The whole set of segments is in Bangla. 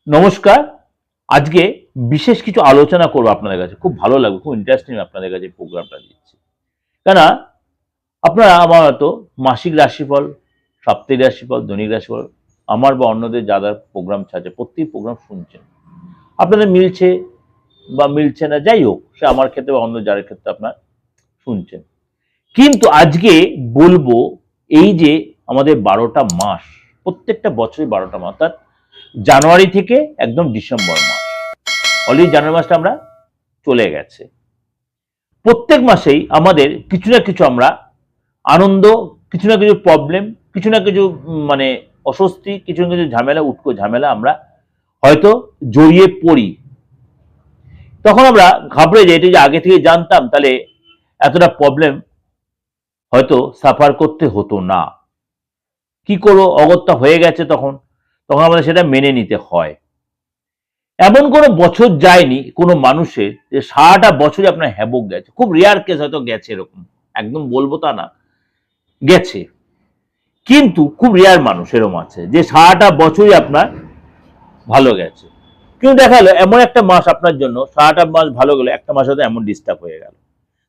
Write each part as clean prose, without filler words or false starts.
নমস্কার। আজকে বিশেষ কিছু আলোচনা করব আপনাদের কাছে। খুব ভালো লাগবে, খুব ইন্টারেস্টিং আপনাদের কাছে প্রোগ্রামটা দিচ্ছি। কেননা আপনারা আমার হয়তো মাসিক রাশিফল, সাপ্তাহিক রাশিফল, দৈনিক রাশিফল আমার বা অন্যদের যারা প্রোগ্রাম ছাড়ছে প্রত্যেক প্রোগ্রাম শুনছেন। আপনাদের মিলছে বা মিলছে না, যাই হোক, সে আমার ক্ষেত্রে বা অন্য যার ক্ষেত্রে আপনার শুনছেন। কিন্তু আজকে বলবো এই যে আমাদের 12টা মাস, প্রত্যেকটা বছরই 12টা মাস, অর্থাৎ জানুয়ারি থেকে একদম ডিসেম্বর মাস, অলরেডি জানুয়ারি মাসটা আমরা চলে গেছে। প্রত্যেক মাসেই আমাদের কিছু না কিছু আমরা আনন্দ, কিছু না কিছু প্রবলেম, কিছু না কিছু মানে অস্বস্তি, কিছু না কিছু ঝামেলা, উটকো ঝামেলা আমরা হয়তো জড়িয়ে পড়ি। তখন আমরা ঘাবড়ে যাই, এটা যে আগে থেকে জানতাম তাহলে এতটা প্রবলেম হয়তো সাফার করতে হতো না। কি করবো, অগত্যা হয়ে গেছে, তখন তখন আমাদের সেটা মেনে নিতে হয়। এমন কোনো বছর যায়নি কোনো মানুষের যে সারাটা বছরই আপনার হ্যাবক গেছে। খুব রেয়ার কেস হয়তো গেছে, এরকম একদম বলবো তা না, গেছে। কিন্তু খুব রেয়ার মানুষ এরকম আছে যে সারাটা বছরই আপনার ভালো গেছে। কিন্তু দেখা গেলো এমন একটা মাস আপনার জন্য সারাটা মাস ভালো গেল, একটা মাস হয়তো এমন ডিস্টার্ব হয়ে গেল।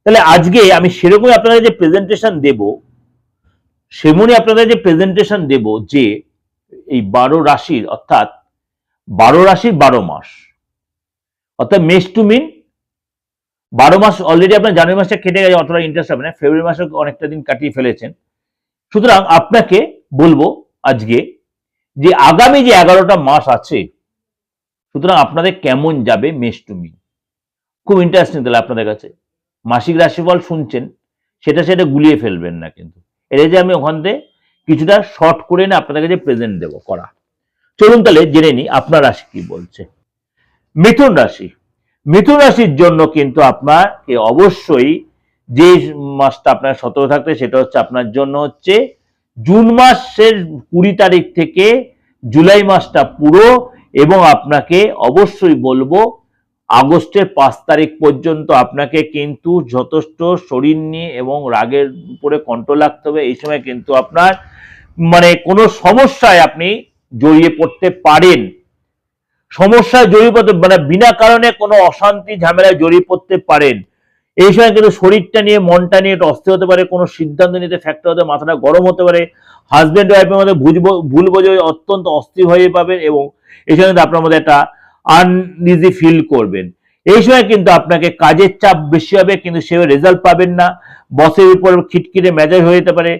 তাহলে আজকে আমি সেরকমই আপনাদের যে প্রেজেন্টেশন দেব, সেমনই আপনাদের যে প্রেজেন্টেশন দেব যে এই 12 রাশির, অর্থাৎ 12 রাশির 12 মাস, অর্থাৎ মেষ টু মিন 12 মাস। অলরেডি আপনার জানুয়ারি মাসটা কেটে গেছে, অতটা ইন্টারেস্ট হবে না, ফেব্রুয়ারি মাসে অনেকটা দিন কাটিয়ে ফেলেছেন। সুতরাং আপনাকে বলবো আজকে যে আগামী যে 11টা মাস আছে, সুতরাং আপনাদের কেমন যাবে মেষ টু মিন, খুব ইন্টারেস্টিং। তাহলে আপনাদের কাছে মাসিক রাশিফল শুনছেন, সেটা গুলিয়ে ফেলবেন না। কিন্তু এটা যে আমি ওখান থেকে কিছুটা শর্ট করে না আপনাদের কাছে প্রেজেন্ট দেবো করা। চলুন তাহলে জেনে নিই আপনার রাশি কি বলছে। মিথুন রাশি। মিথুন রাশির জন্য কিন্তু আপনাকে অবশ্যই যে মাসটা আপনার সতর্ক থাকতে, সেটা হচ্ছে আপনার জন্য হচ্ছে জুন মাসের 20 তারিখ থেকে জুলাই মাসটা পুরো, এবং আপনাকে অবশ্যই বলবো আগস্টের 5 তারিখ পর্যন্ত আপনাকে কিন্তু যথেষ্ট শরীর নিয়ে এবং রাগের উপরে কন্ট্রোল রাখতে হবে। এই সময় কিন্তু আপনার মানে কোনো সমস্যায় আপনি জড়িয়ে পড়তে পারেন, সমস্যায় জড়িয়ে পড়তে মানে বিনা কারণে কোনো অশান্তি ঝামেলায় জড়িয়ে পড়তে পারেন। এই সময় কিন্তু শরীরটা নিয়ে মনটা নিয়ে একটু অস্থির হতে পারে, কোনো সিদ্ধান্ত নিতে ফ্যাক্টর হতে, মাথাটা গরম হতে পারে, হাজব্যান্ড ওয়াইফের মধ্যে ভুল বোঝে অত্যন্ত অস্থির হয়ে পাবেন, এবং এই সময় কিন্তু আপনার মধ্যে একটা আনইজি ফিল করবেন। এই সময় কিন্তু আপনাকে কাজের চাপ বেশি হবে, কিন্তু সেভাবে রেজাল্ট পাবেন না। বসের উপর খিটখিটে মেজাজ হয়ে যেতে পারে,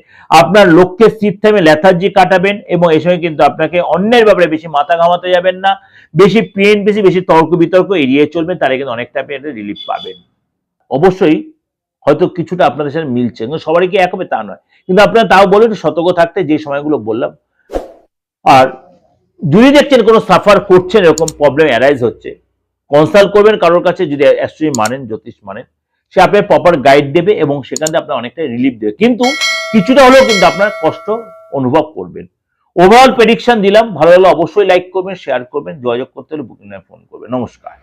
আপনার লক্ষ্যে স্থির থাকবে, লেথার্জি কাটাবেন, এবং এই সময় কিন্তু আপনাকে অন্যের ব্যাপারে বেশি মাথা ঘামাতে যাবেন না, বেশি পেন বেশি তর্ক বিতর্ক এড়িয়ে চলবেন, তাহলে কিন্তু অনেকটা আপনি একটা রিলিফ পাবেন। অবশ্যই হয়তো কিছুটা আপনাদের সাথে মিলছে, কিন্তু সবারই কি এক হবে তা নয়, কিন্তু আপনারা তাও বলে একটু সতর্ক থাকতে, যে সময়গুলো বললাম। আর যদি দেখছেন কোনো সাফার করছেন, এরকম প্রবলেম অ্যারাইজ হচ্ছে, কনসাল্ট করবেন কারোর কাছে, যদি অ্যাস্ট্রোলজি মানেন, জ্যোতিষ মানেন, সে আপনার প্রপার গাইড দেবে এবং সেখান থেকে আপনার অনেকটা রিলিফ দেবে, কিন্তু কিছুটা হলেও কিন্তু আপনার কষ্ট অনুভব করবেন। ওভারঅল প্রেডিকশন দিলাম, ভালো লাগলে অবশ্যই লাইক করবেন, শেয়ার করবেন, যোগাযোগ করতে হলে বুকিং ফোন করবেন। নমস্কার।